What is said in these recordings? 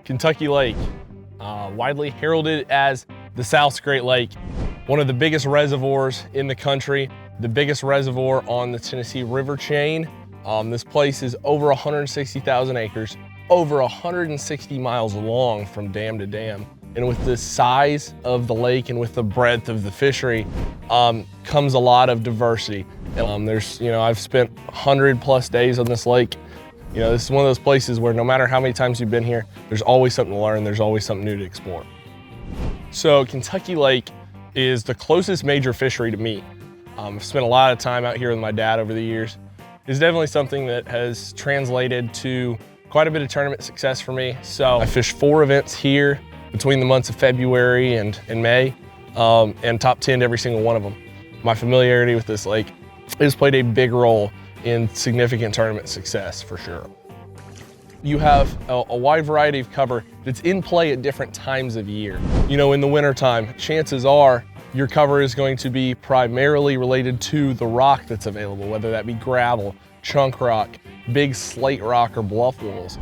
Kentucky Lake, widely heralded as the South's Great Lake, one of the biggest reservoirs in the country, the biggest reservoir on the Tennessee River chain. This place is over 160,000 acres, over 160 miles long from dam to dam. And with the size of the lake and with the breadth of the fishery comes a lot of diversity. And I've spent 100+ days on this lake. This is one of those places where no matter how many times you've been here, there's always something to learn, there's always something new to explore. So Kentucky Lake is the closest major fishery to me. I've spent a lot of time out here with my dad over the years. It's definitely something that has translated to quite a bit of tournament success for me. So I fished 4 events here between the months of February and May, and top 10 every single one of them. My familiarity with this lake has played a big role in significant tournament success for sure. You have a wide variety of cover that's in play at different times of year. In the wintertime, chances are your cover is going to be primarily related to the rock that's available, whether that be gravel, chunk rock, big slate rock, or bluff walls.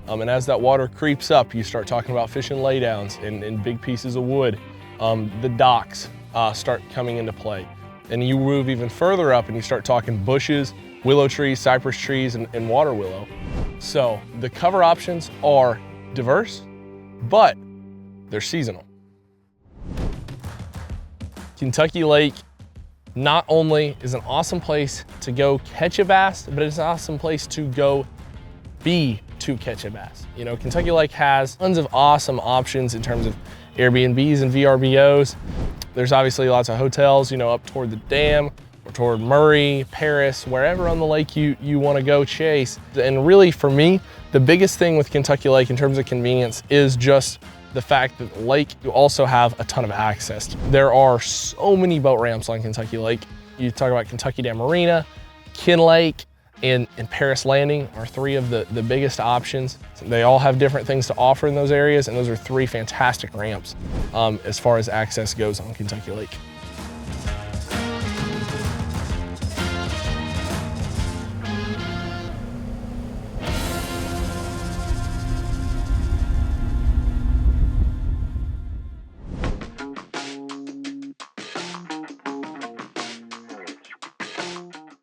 And as that water creeps up, you start talking about fishing laydowns and big pieces of wood. The docks start coming into play. And you move even further up and you start talking bushes, willow trees, cypress trees, and water willow. So the cover options are diverse, but they're seasonal. Kentucky Lake not only is an awesome place to go catch a bass, but it's an awesome place to go be to catch a bass. Kentucky Lake has tons of awesome options in terms of Airbnbs and VRBOs. There's obviously lots of hotels, up toward the dam, or toward Murray, Paris, wherever on the lake you want to go chase. And really for me, the biggest thing with Kentucky Lake in terms of convenience is just the fact that the lake, you also have a ton of access. There are so many boat ramps on Kentucky Lake. You talk about Kentucky Dam Marina, Ken Lake, and Paris Landing are 3 of the biggest options. They all have different things to offer in those areas, and those are 3 fantastic ramps as far as access goes on Kentucky Lake.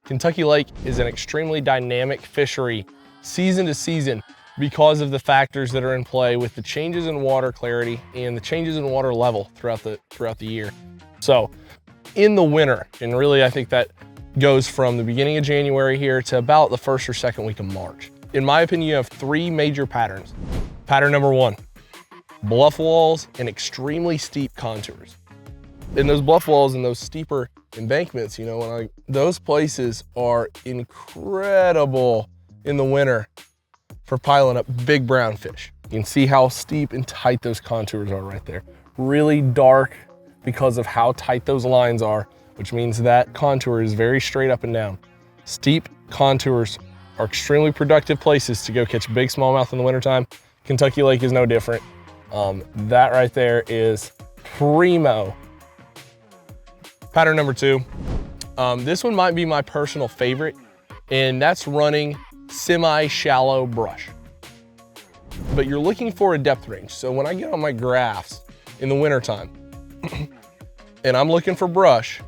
Kentucky Lake is an extremely dynamic fishery season to season because of the factors that are in play with the changes in water clarity and the changes in water level throughout the year. So in the winter, and really I think that goes from the beginning of January here to about the 1st or 2nd week of March. In my opinion, you have 3 major patterns. Pattern number 1, bluff walls and extremely steep contours. And those bluff walls and those steeper embankments, those places are incredible in the winter for piling up big brown fish. You can see how steep and tight those contours are right there. Really dark because of how tight those lines are, which means that contour is very straight up and down. Steep contours are extremely productive places to go catch big smallmouth in the wintertime. Kentucky Lake is no different. That right there is primo. Pattern number 2, this one might be my personal favorite, and that's running semi-shallow brush. But you're looking for a depth range. So when I get on my graphs in the wintertime and I'm looking for brush,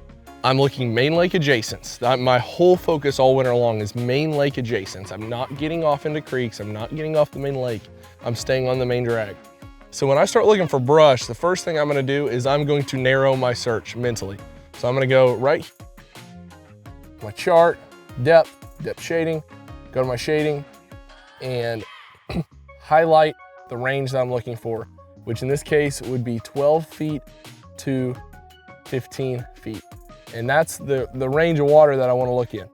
I'm looking main lake adjacents. My whole focus all winter long is main lake adjacents. I'm not getting off into creeks. I'm not getting off the main lake. I'm staying on the main drag. So when I start looking for brush, the first thing I'm gonna do is I'm going to narrow my search mentally. So I'm gonna go right, my chart, depth shading, go to my shading, and highlight the range that I'm looking for, which in this case would be 12 feet to 15 feet. And that's the range of water that I wanna look in.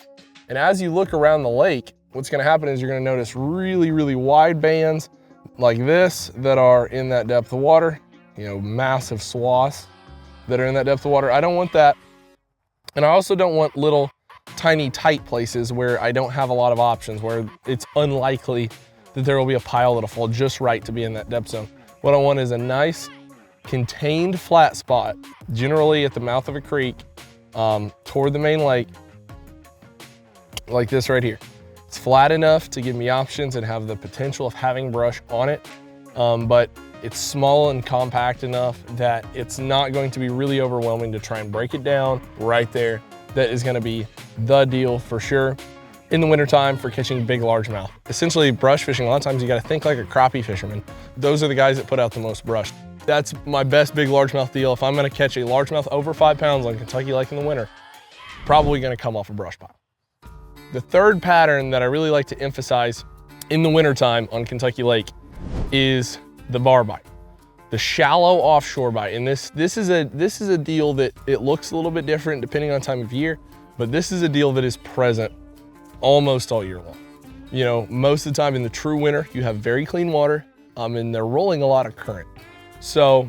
And as you look around the lake, what's gonna happen is you're gonna notice really, really wide bands like this that are in that depth of water, massive swaths that are in that depth of water. I don't want that. And I also don't want little tiny tight places where I don't have a lot of options, where it's unlikely that there will be a pile that'll fall just right to be in that depth zone. What I want is a nice contained flat spot, generally at the mouth of a creek, toward the main lake, like this right here. It's flat enough to give me options and have the potential of having brush on it, but it's small and compact enough that it's not going to be really overwhelming to try and break it down right there. That is gonna be the deal for sure. In the wintertime for catching big largemouth. Essentially brush fishing, a lot of times you gotta think like a crappie fisherman. Those are the guys that put out the most brush. That's my best big largemouth deal. If I'm gonna catch a largemouth over 5 pounds on Kentucky Lake in the winter, probably gonna come off a brush pile. The third pattern that I really like to emphasize in the wintertime on Kentucky Lake is the bar bite, the shallow offshore bite. And this is a deal that it looks a little bit different depending on time of year, but this is a deal that is present almost all year long. You know, most of the time in the true winter, you have very clean water, and they're rolling a lot of current. So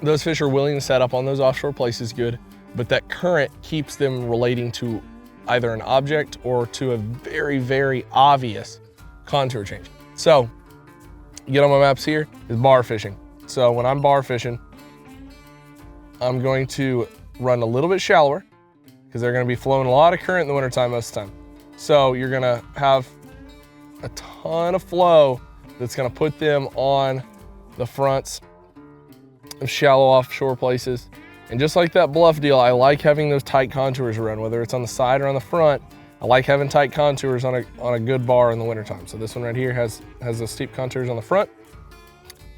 those fish are willing to set up on those offshore places good, but that current keeps them relating to either an object or to a very, very obvious contour change. So you get on my maps here is bar fishing. So when I'm bar fishing, I'm going to run a little bit shallower because they're gonna be flowing a lot of current in the wintertime most of the time. So you're gonna have a ton of flow that's gonna put them on the fronts of shallow offshore places. And just like that bluff deal, I like having those tight contours around, whether it's on the side or on the front. I like having tight contours on a good bar in the wintertime. So this one right here has those steep contours on the front,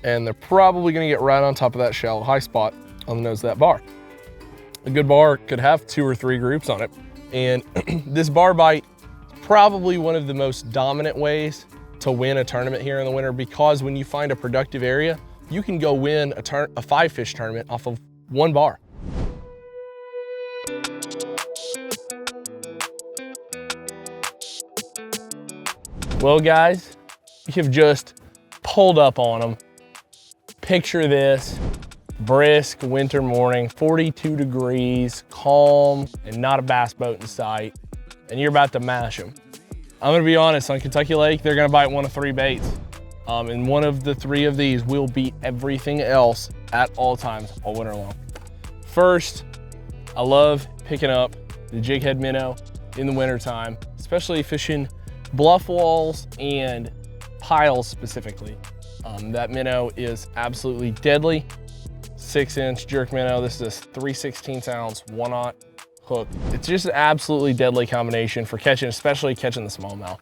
and they're probably gonna get right on top of that shallow high spot on the nose of that bar. A good bar could have 2 or 3 groups on it. And this bar bite, probably one of the most dominant ways to win a tournament here in the winter, because when you find a productive area, you can go win a 5-fish tournament off of 1 bar. Well guys, we have just pulled up on them. Picture this, brisk winter morning, 42 degrees, calm, and not a bass boat in sight, and you're about to mash them. I'm gonna be honest, on Kentucky Lake, they're gonna bite 1 of 3 baits. And one of the 3 of these will beat everything else at all times, all winter long. First, I love picking up the jig head minnow in the wintertime, especially fishing bluff walls and piles specifically. That minnow is absolutely deadly. 6-inch jerk minnow. This is a 3/16 ounce 1/0 hook. It's just an absolutely deadly combination for catching, especially catching the smallmouth.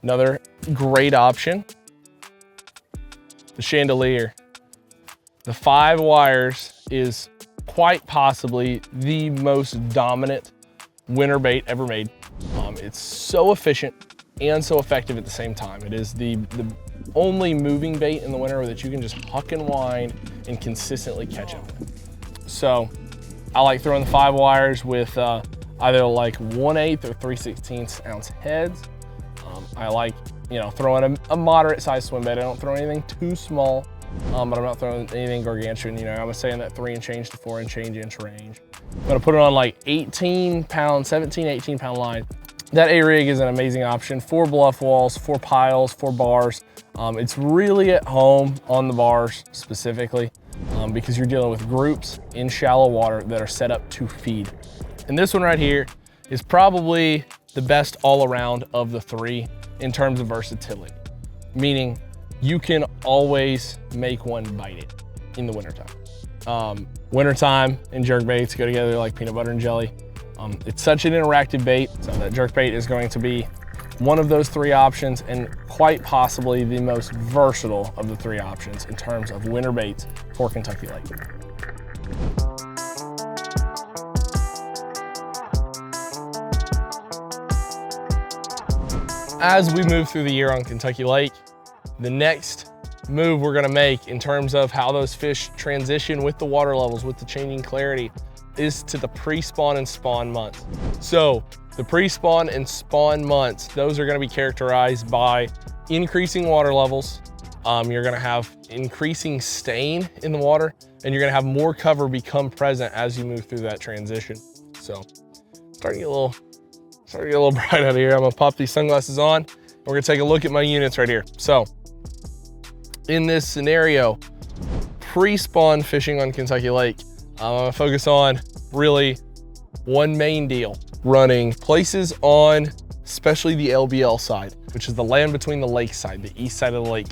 Another great option, the chandelier. The 5 wires is quite possibly the most dominant winter bait ever made. It's so efficient and so effective at the same time. It is the only moving bait in the winter that you can just huck and wind and consistently catch it with. So I like throwing the 5 wires with either like 1/8 or 3/16 ounce heads. I like, you know, throwing a moderate sized swim bait. I don't throw anything too small, but I'm not throwing anything gargantuan. You know, I'm saying that 3 and change to 4 and change inch range. I'm gonna put it on like 18 pound, 17, 18 pound line. That A-rig is an amazing option for bluff walls, for piles, for bars. It's really at home on the bars specifically because you're dealing with groups in shallow water that are set up to feed. And this one right here is probably the best all around of the 3 in terms of versatility, meaning you can always make one bite it in the wintertime. Wintertime and jerk baits go together like peanut butter and jelly. It's such an interactive bait, so that jerk bait is going to be one of those 3 options, and quite possibly the most versatile of the 3 options in terms of winter baits for Kentucky Lake. As we move through the year on Kentucky Lake, the next move we're gonna make in terms of how those fish transition with the water levels, with the changing clarity, is to the pre-spawn and spawn months. So the pre-spawn and spawn months, those are gonna be characterized by increasing water levels. You're gonna have increasing stain in the water, and you're gonna have more cover become present as you move through that transition. So starting to get a little bright out of here. I'm gonna pop these sunglasses on, and we're gonna take a look at my units right here. So in this scenario, pre-spawn fishing on Kentucky Lake, I'm gonna focus on really one main deal, running places on especially the LBL side, which is the land between the lake side, the east side of the lake.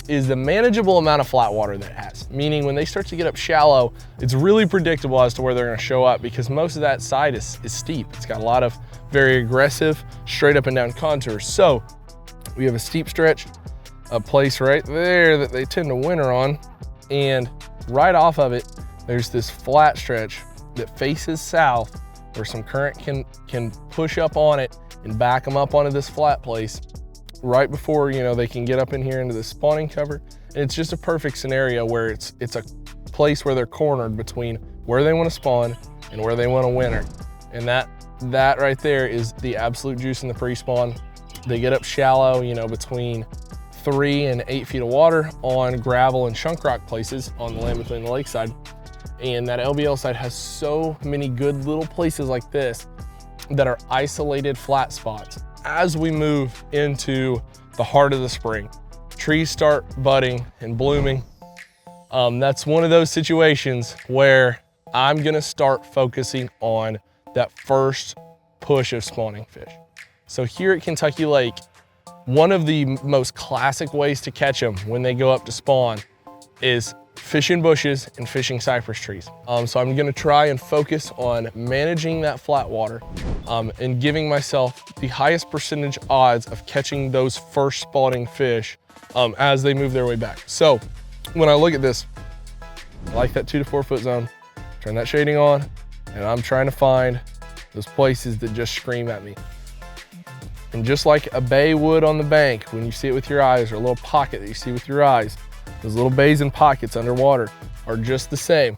is the manageable amount of flat water that it has. Meaning when they start to get up shallow, it's really predictable as to where they're gonna show up, because most of that side is steep. It's got a lot of very aggressive straight up and down contours. So we have a steep stretch, a place right there that they tend to winter on, and right off of it, there's this flat stretch that faces south where some current can push up on it and back them up onto this flat place right before, you know, they can get up in here into the spawning cover. And it's just a perfect scenario where it's a place where they're cornered between where they want to spawn and where they want to winter. And that right there is the absolute juice in the pre-spawn. They get up shallow, you know, between 3 and 8 feet of water on gravel and chunk rock places on the land between the lakeside. And that LBL side has so many good little places like this that are isolated flat spots. As we move into the heart of the spring, trees start budding and blooming. That's one of those situations where I'm gonna start focusing on that first push of spawning fish. So here at Kentucky Lake, one of the most classic ways to catch them when they go up to spawn is fishing bushes and fishing cypress trees. So I'm gonna try and focus on managing that flat water and giving myself the highest percentage odds of catching those first spawning fish as they move their way back. So when I look at this, I like that 2 to 4 foot zone, turn that shading on, and I'm trying to find those places that just scream at me. And just like a bay would on the bank, when you see it with your eyes, or a little pocket that you see with your eyes, those little bays and pockets underwater are just the same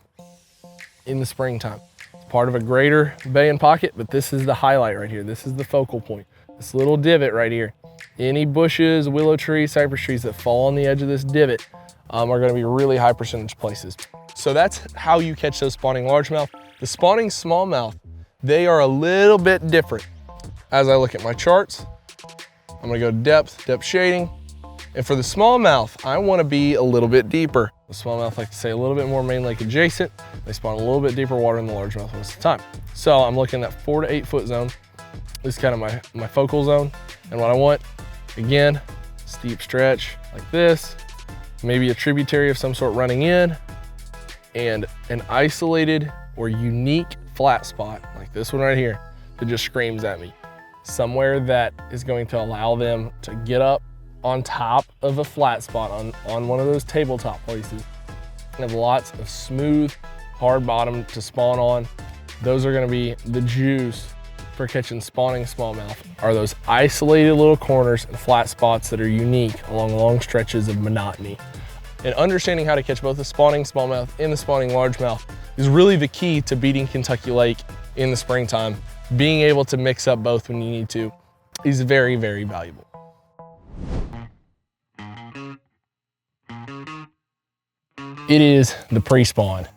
in the springtime. It's part of a greater bay and pocket, but this is the highlight right here. This is the focal point. This little divot right here. Any bushes, willow trees, cypress trees that fall on the edge of this divot are gonna be really high percentage places. So that's how you catch those spawning largemouth. The spawning smallmouth, they are a little bit different. As I look at my charts, I'm gonna go depth shading. And for the smallmouth, I wanna be a little bit deeper. The smallmouth like to stay a little bit more main lake adjacent. They spawn a little bit deeper water than the largemouth most of the time. So I'm looking at 4 to 8 foot zone. This is kind of my focal zone. And what I want, again, steep stretch like this, maybe a tributary of some sort running in, and an isolated or unique flat spot like this one right here that just screams at me. Somewhere that is going to allow them to get up on top of a flat spot on one of those tabletop places and have lots of smooth, hard bottom to spawn on. Those are gonna be the juice for catching spawning smallmouth, are those isolated little corners and flat spots that are unique along long stretches of monotony. And understanding how to catch both the spawning smallmouth and the spawning largemouth is really the key to beating Kentucky Lake in the springtime. Being able to mix up both when you need to is very, very valuable. It is the pre-spawn.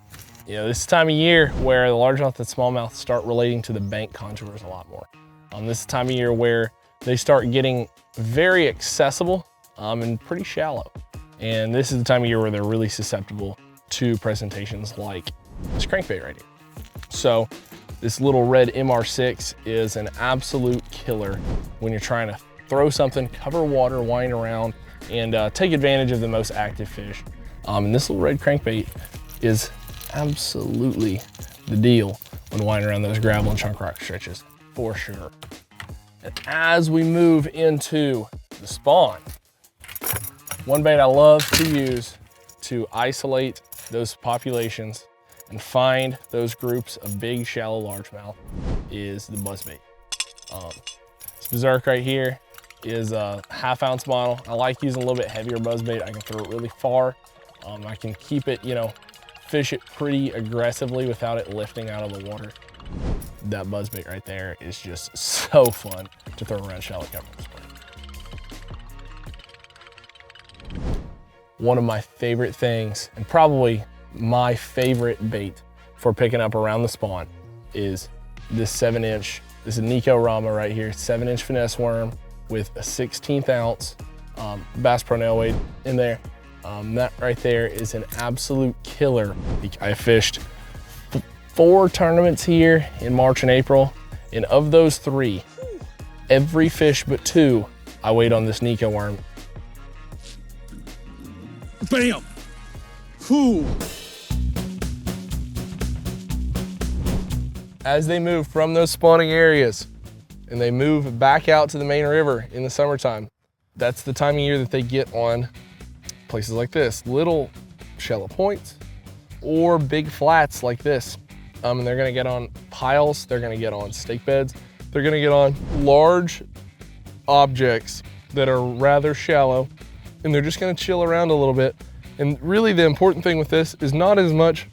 You know, this is the time of year where the largemouth and smallmouth start relating to the bank contours a lot more. This is the time of year where they start getting very accessible and pretty shallow. And this is the time of year where they're really susceptible to presentations like this crankbait right here. So this little red MR6 is an absolute killer when you're trying to throw something, cover water, wind around, and take advantage of the most active fish. And this little red crankbait is absolutely the deal when winding around those gravel and chunk rock stretches, for sure. And as we move into the spawn, one bait I love to use to isolate those populations and find those groups of big, shallow largemouth is the buzzbait. This Berserk right here is a 1/2 ounce model. I like using a little bit heavier buzzbait. I can throw it really far. I can keep it, you know, fish it pretty aggressively without it lifting out of the water. That buzzbait right there is just so fun to throw around shallow cover. One of my favorite things, and probably my favorite bait for picking up around the spawn, is this 7-inch, this is Nico Rama right here, 7-inch finesse worm with a 1/16 ounce Bass Pro nail weight in there. That right there is an absolute killer. I fished 4 tournaments here in March and April, and of those 3, every fish but 2, I weighed on this Nico worm. Bam! Whew. As they move from those spawning areas and they move back out to the main river in the summertime, that's the time of year that they get on places like this, little shallow points or big flats like this. And they're gonna get on piles, they're gonna get on stake beds, they're gonna get on large objects that are rather shallow, and they're just gonna chill around a little bit. And really the important thing with this is not as much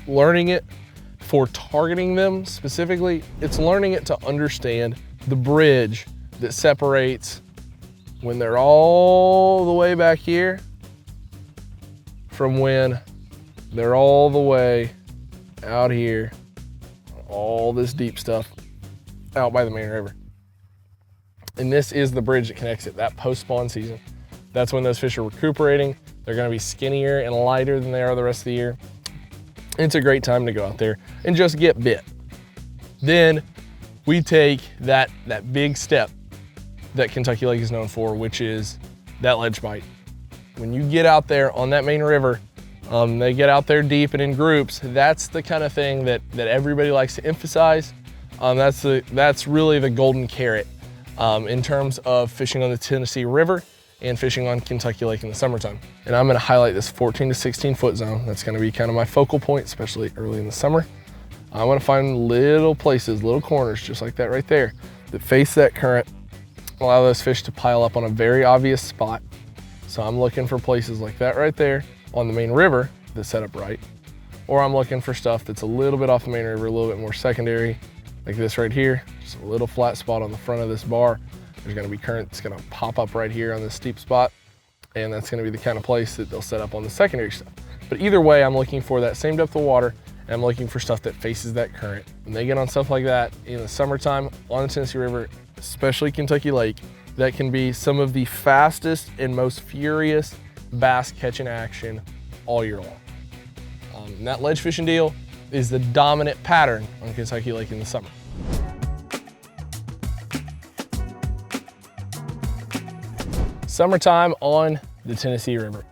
learning it for targeting them specifically, it's learning it to understand the bridge that separates when they're all the way back here from when they're all the way out here, all this deep stuff out by the main river. And this is the bridge that connects it, that post-spawn season. That's when those fish are recuperating. They're gonna be skinnier and lighter than they are the rest of the year. It's a great time to go out there and just get bit. Then we take that big step that Kentucky Lake is known for, which is that ledge bite. When you get out there on that main river, they get out there deep and in groups. That's the kind of thing that everybody likes to emphasize. That's really the golden carrot in terms of fishing on the Tennessee River and fishing on Kentucky Lake in the summertime. And I'm gonna highlight this 14 to 16 foot zone. That's gonna be kind of my focal point, especially early in the summer. I wanna find little places, little corners, just like that right there, that face that current, allow those fish to pile up on a very obvious spot. So I'm looking for places like that right there on the main river that's set up right. Or I'm looking for stuff that's a little bit off the main river, a little bit more secondary, like this right here, just a little flat spot on the front of this bar. There's gonna be current that's gonna pop up right here on this steep spot, and that's gonna be the kind of place that they'll set up on the secondary stuff. But either way, I'm looking for that same depth of water, and I'm looking for stuff that faces that current. When they get on stuff like that in the summertime on the Tennessee River, especially Kentucky Lake, that can be some of the fastest and most furious bass catching action all year long. And that ledge fishing deal is the dominant pattern on Kentucky Lake in the summer. Summertime on the Tennessee River.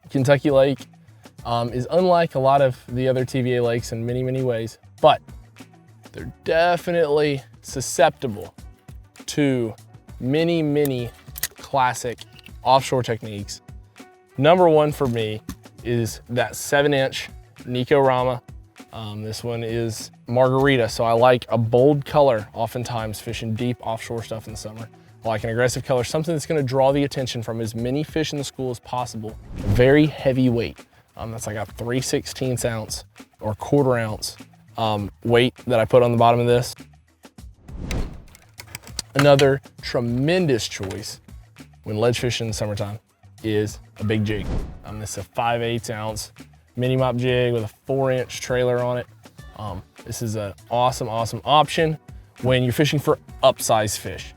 Kentucky Lake is unlike a lot of the other TVA lakes in many, many ways, but they're definitely susceptible to many, many classic offshore techniques. Number one for me is that 7-inch Nico Rama. This one is margarita, so I like a bold color oftentimes fishing deep offshore stuff in the summer. I like an aggressive color, something that's gonna draw the attention from as many fish in the school as possible. Very heavy weight. That's like a 3/16 ounce or 1/4 ounce weight that I put on the bottom of this. Another tremendous choice when ledge fishing in the summertime is a big jig. This is a 5/8 ounce mini mop jig with a 4-inch trailer on it. This is an awesome, awesome option when you're fishing for upsized fish.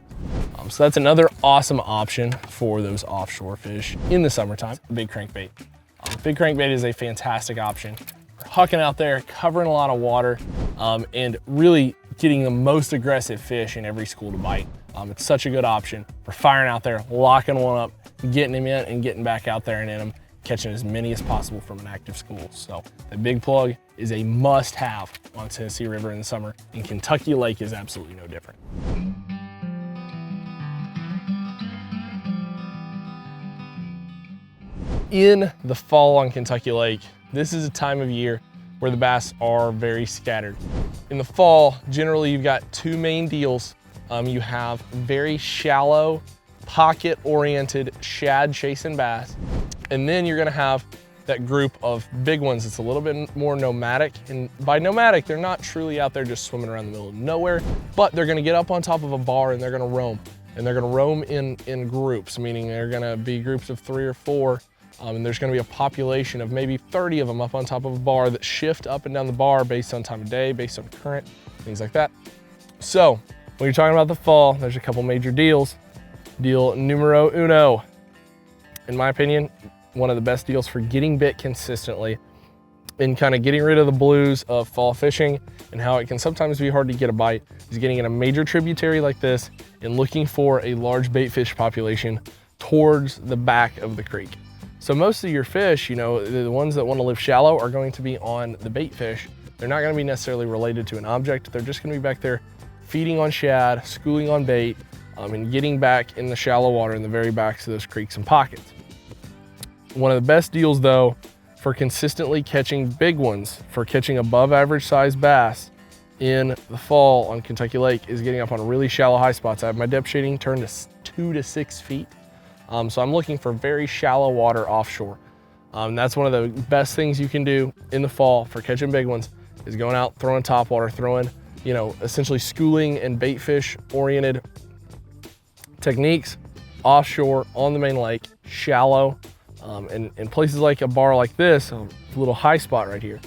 So that's another awesome option for those offshore fish in the summertime, big crankbait. Big crankbait is a fantastic option for hucking out there, covering a lot of water, and really getting the most aggressive fish in every school to bite. It's such a good option for firing out there, locking one up, getting him in and getting back out there and in them, catching as many as possible from an active school. So the big plug is a must-have on Tennessee River in the summer, and Kentucky Lake is absolutely no different. In the fall on Kentucky Lake, this is a time of year where the bass are very scattered. In the fall, generally you've got two main deals. You have very shallow, pocket-oriented shad chasing bass, and then you're gonna have that group of big ones that's a little bit more nomadic. And by nomadic, they're not truly out there just swimming around the middle of nowhere, but they're gonna get up on top of a bar and they're gonna roam. And they're gonna roam in groups, meaning they're gonna be groups of 3 or 4. And there's gonna be a population of maybe 30 of them up on top of a bar that shift up and down the bar based on time of day, based on current, things like that. So when you're talking about the fall, there's a couple major deals. Deal numero uno, in my opinion, one of the best deals for getting bit consistently and kind of getting rid of the blues of fall fishing and how it can sometimes be hard to get a bite, is getting in a major tributary like this and looking for a large bait fish population towards the back of the creek. So most of your fish, you know, the ones that want to live shallow are going to be on the bait fish. They're not going to be necessarily related to an object. They're just going to be back there feeding on shad, schooling on bait, and getting back in the shallow water in the very backs of those creeks and pockets. One of the best deals though, for consistently catching big ones, for catching above average size bass in the fall on Kentucky Lake, is getting up on really shallow high spots. I have my depth shading turned to 2 to 6 feet. So I'm looking for very shallow water offshore. That's one of the best things you can do in the fall for catching big ones, is going out, throwing topwater, throwing, you know, essentially schooling and bait fish oriented techniques offshore on the main lake, shallow, and in places like a bar like this, a little high spot right here.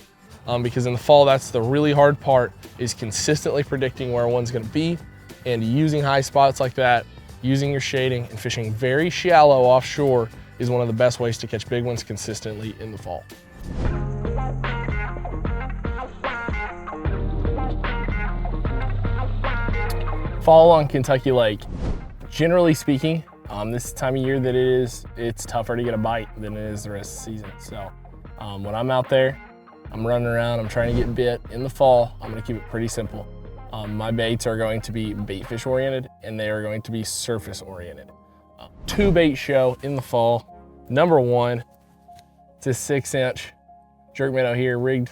Because in the fall, that's the really hard part, is consistently predicting where one's gonna be, and using high spots like that, using your shading and fishing very shallow offshore is one of the best ways to catch big ones consistently in the fall. Fall on Kentucky Lake, generally speaking, this time of year that it's tougher to get a bite than it is the rest of the season. So when I'm out there, I'm running around, I'm trying to get bit in the fall, I'm gonna keep it pretty simple. My baits are going to be bait fish oriented, and they are going to be surface oriented. 2 bait show in the fall. Number 1, it's a 6-inch jerk minnow here, rigged,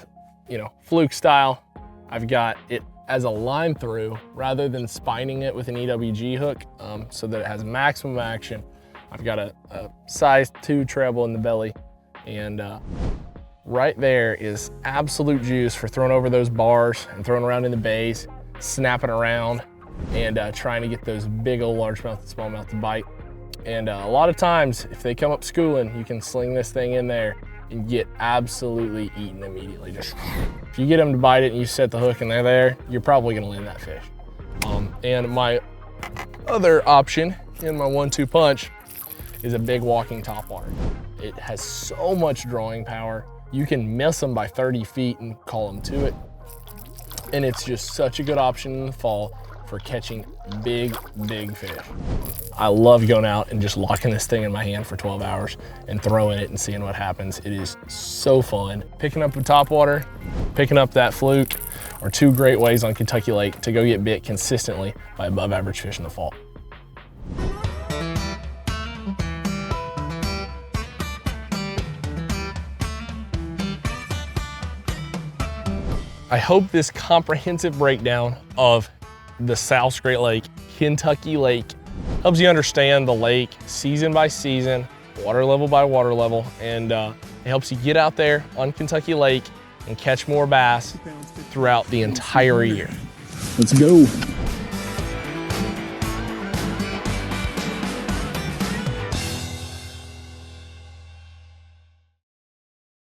you know, fluke style. I've got it as a line through rather than spining it with an EWG hook, so that it has maximum action. I've got a size 2 treble in the belly, and right there is absolute juice for throwing over those bars and throwing around in the bays, snapping around, and trying to get those big old largemouth and smallmouth to bite. And a lot of times, if they come up schooling, you can sling this thing in there and get absolutely eaten immediately. Just, if you get them to bite it and you set the hook and they're there, you're probably gonna land that fish. And my other option in my 1-2 punch is a big walking topwater. It has so much drawing power. You can miss them by 30 feet and call them to it. And it's just such a good option in the fall for catching big fish. I love going out and just locking this thing in my hand for 12 hours and throwing it and seeing what happens. It is so fun. Picking up a topwater, picking up that fluke are 2 great ways on Kentucky Lake to go get bit consistently by above average fish in the fall. I hope this comprehensive breakdown of the South Great Lake, Kentucky Lake, helps you understand the lake season by season, water level by water level, and it helps you get out there on Kentucky Lake and catch more bass throughout the entire year. Let's go.